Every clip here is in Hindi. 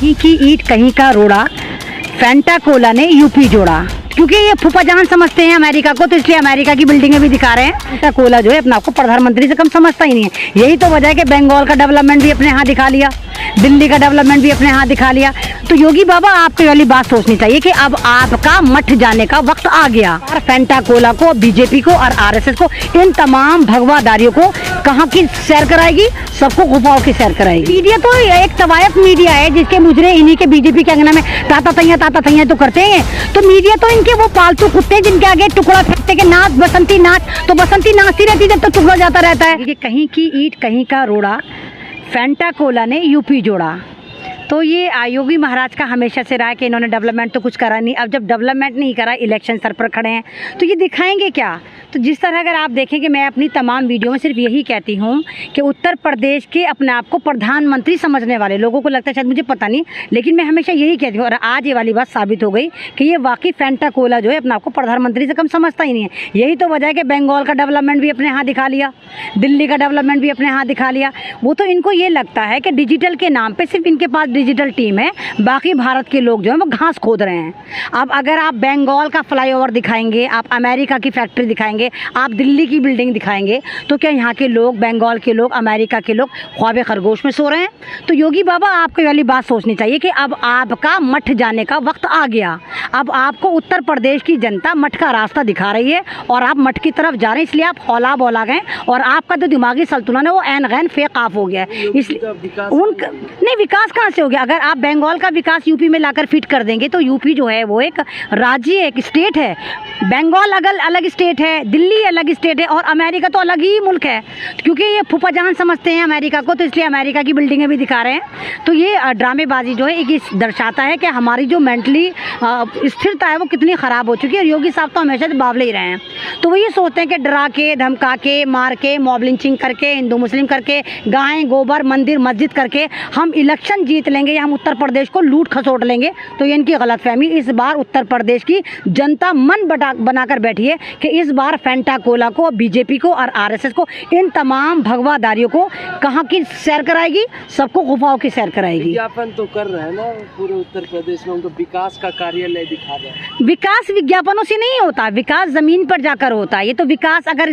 कहीं की ईंट कहीं का रोड़ा, फैंटा कोला ने यूपी जोड़ा। क्योंकि ये फूफाजान समझते हैं अमेरिका को, तो इसलिए अमेरिका की बिल्डिंगें भी दिखा रहे हैं। फैंटा कोला जो है अपने आपको प्रधानमंत्री से कम समझता ही नहीं है। यही तो वजह है कि बंगाल का डेवलपमेंट भी अपने हाथ दिखा लिया, दिल्ली का डेवलपमेंट भी अपने हाथ दिखा लिया। तो योगी बाबा आपको वाली बात सोचनी चाहिए कि अब आपका मठ जाने का वक्त आ गया। और फैंटा कोला को, बीजेपी को और आरएसएस को, इन तमाम भगवादारियों को कहाँ की सैर कराएगी? सबको गुफाओं की सैर कराएगी। मीडिया तो एक तवायफ मीडिया है जिसके मुजरे इन्हीं के बीजेपी के अंगना में ताता तैया तो करते हैं। तो मीडिया तो इनके वो पालतू कुत्ते जिनके आगे टुकड़ा फेंकते के नाच बसंती नाच, तो बसंती नाचती रहती जब तक टुकड़ा जाता रहता है। कहीं की ईंट कहीं का रोड़ा, फैंटा कोला ने यूपी जोड़ा। तो ये योगी महाराज का हमेशा से रहा है कि इन्होंने डेवलपमेंट तो कुछ करा नहीं। अब जब डेवलपमेंट नहीं करा, इलेक्शन सर पर खड़े हैं, तो ये दिखाएंगे क्या? तो जिस तरह अगर आप देखें कि मैं अपनी तमाम वीडियो में सिर्फ यही कहती हूँ कि उत्तर प्रदेश के अपने आप को प्रधानमंत्री समझने वाले लोगों को लगता है शायद, मुझे पता नहीं, लेकिन मैं हमेशा यही कहती हूँ। और आज ये वाली बात साबित हो गई कि ये वाकई फैंटा कोला जो है अपने आप को प्रधानमंत्री से कम समझता ही नहीं है। यही तो वजह है कि बंगाल का डेवलपमेंट भी अपने हाथ दिखा लिया, दिल्ली का डेवलपमेंट भी अपने हाथ दिखा लिया। वो तो इनको ये लगता है कि डिजिटल के नाम पर सिर्फ इनके पास डिजिटल टीम है, बाकी भारत के लोग जो है वो घास खोद रहे हैं। अब अगर आप बंगाल का फ्लाईओवर दिखाएंगे, आप अमेरिका की फैक्ट्री दिखाएंगे, आप दिल्ली की बिल्डिंग दिखाएंगे, तो क्या यहाँ के लोग, बंगाल के लोग, अमेरिका के लोग ख्वाबे खरगोश में सो रहे हैं? तो योगी बाबा आपको वाली बात सोचनी चाहिए कि अब आपका मठ जाने का वक्त आ गया। अब आपको उत्तर प्रदेश की जनता मठ का रास्ता दिखा रही है और आप मठ की तरफ जा रहे हैं, इसलिए आप हौला बोला गए और आपका जो दिमागी संतुलन है वो ऐन गैन फेक ऑफ हो गया है। इसलिए उनका नहीं, विकास कहाँ से हो गया? अगर आप बंगाल का विकास यूपी में लाकर फिट कर देंगे तो यूपी जो है वो एक राज्य, एक स्टेट है। बंगाल अलग स्टेट है, दिल्ली अलग स्टेट है और अमेरिका तो अलग ही मुल्क है। क्योंकि ये फूफाजान समझते हैं अमेरिका को, तो इसलिए अमेरिका की बिल्डिंगें भी दिखा रहे हैं। तो ये ड्रामेबाजी जो है एक दर्शाता है कि हमारी जो मेंटली स्थिरता है वो कितनी ख़राब हो चुकी है। और योगी साहब तो हमेशा से बावले ही रहे हैं। तो वो ये सोचते हैं कि डरा के, धमका के, मार के, मॉब लिंचिंग करके, हिंदू मुस्लिम करके, गाय गोबर मंदिर मस्जिद करके हम इलेक्शन जीत लेंगे या हम उत्तर प्रदेश को लूट खसोट लेंगे। तो ये इनकी गलतफहमी। इस बार उत्तर प्रदेश की जनता मन बनाकर बैठी है कि इस बार फैंटा कोला को, बीजेपी को और आरएसएस को, इन तमाम भगवादारियों को कहाँ की सैर कराएगी? सबको गुफाओं की सैर कराएगी। विज्ञापन तो कर रहे हैं ना पूरे उत्तर प्रदेश में, उनको विकास का कार्यालय दिखा रहे हैं। विकास विज्ञापनों से नहीं होता, विकास जमीन पर जाकर होता है। ये तो विकास अगर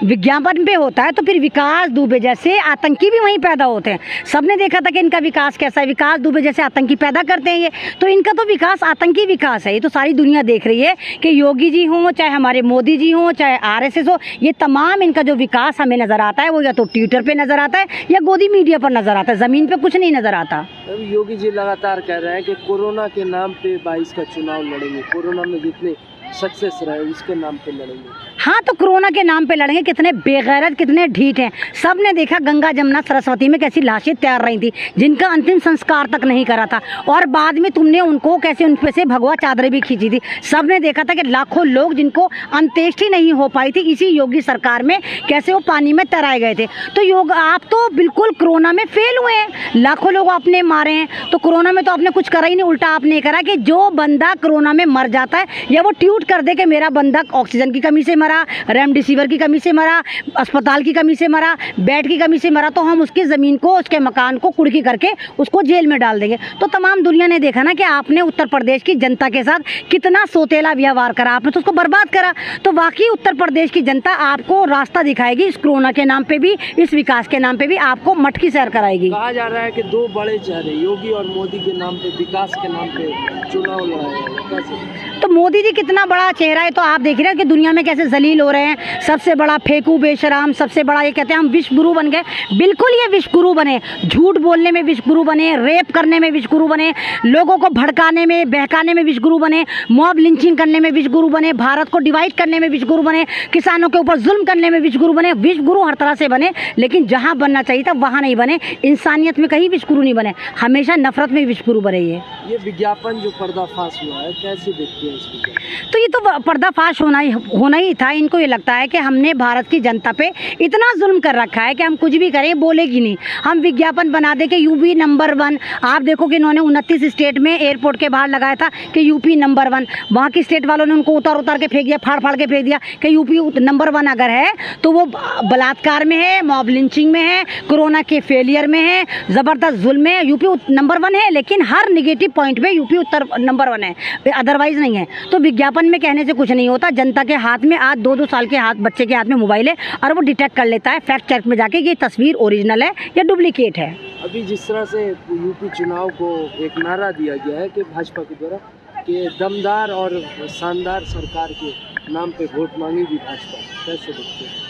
विज्ञापन पे होता है तो फिर विकास दुबे जैसे आतंकी भी वहीं पैदा होते हैं। सबने देखा था कि इनका विकास कैसा है, विकास दुबे जैसे आतंकी पैदा करते हैं ये। तो इनका तो विकास आतंकी विकास है। ये तो सारी दुनिया देख रही है कि योगी जी हों, चाहे हमारे मोदी जी हों, चाहे आरएसएस हो, ये तमाम इनका जो विकास हमें नजर आता है वो या तो ट्विटर पे नजर आता है या गोदी मीडिया पर नजर आता है, जमीन पे कुछ नहीं नजर आता। योगी जी लगातार कह रहे हैं कि कोरोना के नाम पे 22 का चुनाव लड़ेंगे, कोरोना में जितने सक्सेस रहे उसके नाम पे लड़ेंगे। हाँ, तो कोरोना के नाम पे लड़ेंगे। कितने बेगैरत, कितने ढीठ हैं। सब ने देखा गंगा जमुना सरस्वती में कैसी लाशें तैर रही थी जिनका अंतिम संस्कार तक नहीं करा था, और बाद में तुमने उनको कैसे उन पे से भगवा चादरें भी खींची थी। सब ने देखा था कि लाखों लोग जिनको अंत्येष्टि नहीं हो पाई थी इसी योगी सरकार में, कैसे वो पानी में तैराए गए थे। तो योग आप तो बिल्कुल कोरोना में फेल हुए हैं, लाखों लोग आपने मारे हैं। तो कोरोना में तो आपने कुछ करा ही नहीं, उल्टा आपने करा कि जो बंदा कोरोना में मर जाता है या वो ट्वीट कर दे कि मेरा बंदा ऑक्सीजन की कमी से मरा, रेमडेसिविर की कमी से मरा, अस्पताल की कमी से मरा, बेड की कमी से मरा, तो हम उसकी ज़मीन को, उसके मकान को कुर्की करके उसको जेल में डाल देंगे। तो तमाम दुनिया ने देखा ना कि आपने उत्तर प्रदेश की जनता के साथ कितना सोतेला व्यवहार करा, आपने तो उसको बर्बाद करा। तो वाकई उत्तर प्रदेश की जनता आपको रास्ता दिखाएगी, इस कोरोना के नाम पे भी, इस विकास के नाम पे भी आपको मठ की सैर कराएगी। कहा जा रहा है कि दो बड़े चेहरे योगी और मोदी के नाम पे, विकास के नाम पे चुनाव लड़ाया। तो मोदी जी कितना बड़ा चेहरा है, तो आप देख रहे हैं कि दुनिया में कैसे जलील हो रहे हैं। सबसे बड़ा फेंकू बेशराम, सबसे बड़ा ये कहते हैं हम विश्व गुरु बन गए। बिल्कुल ये विश्व गुरु बने, झूठ बोलने में विश्व गुरु बने, रेप करने में विश्व गुरु बने, लोगों को भड़काने में, बहकाने में विश्व गुरु बने, मॉब लिंचिंग करने में विश्व गुरु बने, भारत को डिवाइड करने में विश्व गुरु बने, किसानों के ऊपर जुल्म करने में विश्व गुरु बने। विश्व गुरु हर तरह से बने, लेकिन जहाँ बनना चाहिए था वहाँ नहीं बने। इंसानियत में कहीं विश्व गुरु नहीं बने, हमेशा नफरत में विश्व गुरु बने। ये विज्ञापन जो पर्दाफाश हुआ है कैसे देखते किया इस विज्ञापन? तो ये तो पर्दाफाश होना ही था। इनको ये लगता है कि हमने भारत की जनता पे इतना जुल्म कर रखा है कि हम कुछ भी करें बोलेगी नहीं। हम विज्ञापन बना दे कि यूपी नंबर 1। आप देखो कि इन्होंने 29 स्टेट में एयरपोर्ट के बाहर लगाया था कि यूपी नंबर 1। वहाँ की स्टेट वालों ने उनको उतार के फेंक दिया, फाड़ के फेंक दिया कि यूपी नंबर 1 अगर है तो वो बलात्कार में है, मॉब लिंचिंग में है, कोरोना के फेलियर में है, ज़बरदस्त जुल्म में है। यूपी नंबर 1 है, लेकिन हर निगेटिव पॉइंट पे यूपी नंबर 1 है, अदरवाइज नहीं है। तो विज्ञापन में कहने से कुछ नहीं होता। जनता के हाथ में आज 2-2 साल के बच्चे के हाथ में मोबाइल है और वो डिटेक्ट कर लेता है फैक्ट चेक में जाके कि ये तस्वीर ओरिजिनल है या डुप्लीकेट है। अभी जिस तरह से यूपी चुनाव को एक नारा दिया गया है कि भाजपा के द्वारा कि दमदार और शानदार सरकार के नाम पे वोट मांगेगी भाजपा, कैसे देखते हैं?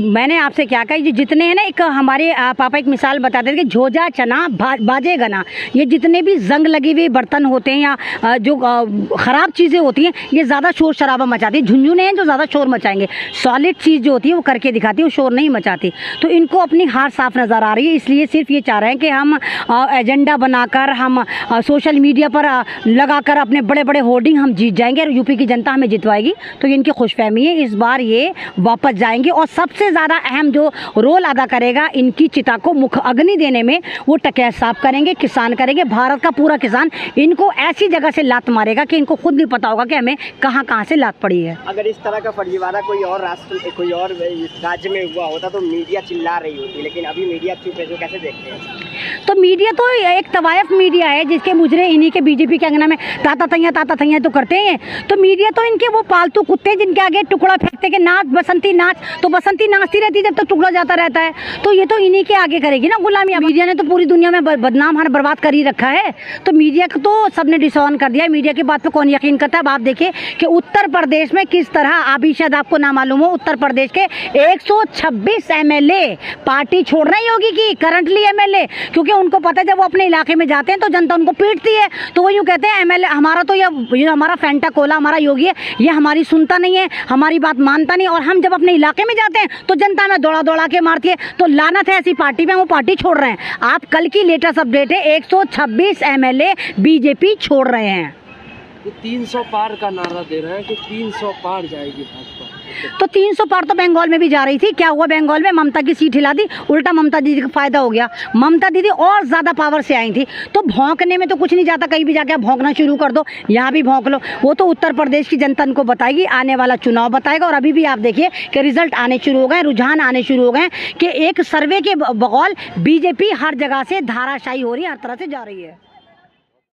मैंने आपसे क्या कहा, ये जितने हैं ना, एक हमारे पापा एक मिसाल बताते थे कि झोजा चना बाजे गना। ये जितने भी जंग लगी हुई बर्तन होते हैं या जो ख़राब चीज़ें होती हैं, ये ज़्यादा शोर शराबा मचाती है। झुंझुने हैं जो ज़्यादा शोर मचाएंगे। सॉलिड चीज़ जो होती है वो करके दिखाती है, वो शोर नहीं मचाती। तो इनको अपनी हार साफ नज़र आ रही है, इसलिए सिर्फ ये चाह रहे हैं कि हम एजेंडा बनाकर, हम सोशल मीडिया पर लगाकर अपने बड़े बड़े होर्डिंग हम जीत जाएंगे और यूपी की जनता हमें जितवाएगी। तो इनकी खुशफहमी है, इस बार ये वापस जाएंगे और सबसे ज़्यादा अहम जो रोल अदा करेगा इनकी चिता को मुख अग्नि देने में, वो टकैत साफ करेंगे, किसान करेंगे। भारत का पूरा किसान इनको ऐसी जगह से लात मारेगा कि इनको खुद नहीं पता होगा कि हमें कहाँ से लात पड़ी है। अगर इस तरह का फर्जीवाड़ा कोई और राष्ट्र, कोई और राज्य में हुआ होता तो मीडिया चिल्ला रही होती, लेकिन अभी मीडिया चुप है, जो कैसे देखते हैं? तो मीडिया तो एक तवायफ मीडिया है जिसके मुजरे इन्हीं के बीजेपी के अंगना में ताता तैया तो करते हैं। तो मीडिया तो इनके वो पालतू कुत्ते जिनके आगे टुकड़ा फेंकते के नाच बसंती नाच, तो बसंती नाचती रहती जब तक टुकड़ा जाता रहता है। तो ये तो इन्हीं के आगे करेगी ना गुलामी। मीडिया ने तो पूरी दुनिया में बदनाम हर बर्बाद कर ही रखा है। तो मीडिया को तो सबने डिसऑन कर दिया। मीडिया की बात पे कौन यकीन करता है? अब आप देखिए कि उत्तर प्रदेश में किस तरह, अभी शायद आपको ना मालूम हो, उत्तर प्रदेश के 126 MLA पार्टी छोड़ रही होगी कि करंटली MLA, क्योंकि उनको पता है जब वो अपने इलाके में जाते हैं तो जनता उनको पीटती है। तो वो यूँ कहते हैं MLA हमारा तो ये हमारा फेंटा कोला, हमारा योगी है, ये हमारी सुनता नहीं है, हमारी बात मानता नहीं। और हम जब अपने इलाके में जाते हैं तो जनता में दौड़ा के मारती है। तो लानत है ऐसी पार्टी में, वो पार्टी छोड़ रहे हैं। आप कल की लेटेस्ट अपडेट है, 126 MLA बीजेपी छोड़ रहे हैं। ये 300 पार का नारा दे रहे हैं कि 300 पार जाएगी भाजपा। तो 300 पार तो बंगाल में भी जा रही थी। क्या हुआ बंगाल में? ममता की सीट हिला दी, उल्टा ममता दीदी का फायदा हो गया। ममता दीदी और ज़्यादा पावर से आई थी। तो भौंकने में तो कुछ नहीं जाता, कहीं भी जाके आप भौंकना शुरू कर दो, यहाँ भी भौंक लो। वो तो उत्तर प्रदेश की जनता उनको बताएगी, आने वाला चुनाव बताएगा। और अभी भी आप देखिए कि रिजल्ट आने शुरू हो गए, रुझान आने शुरू हो गए कि एक सर्वे के बगौल बीजेपी हर जगह से धाराशायी हो रही है, हर तरह से जा रही है।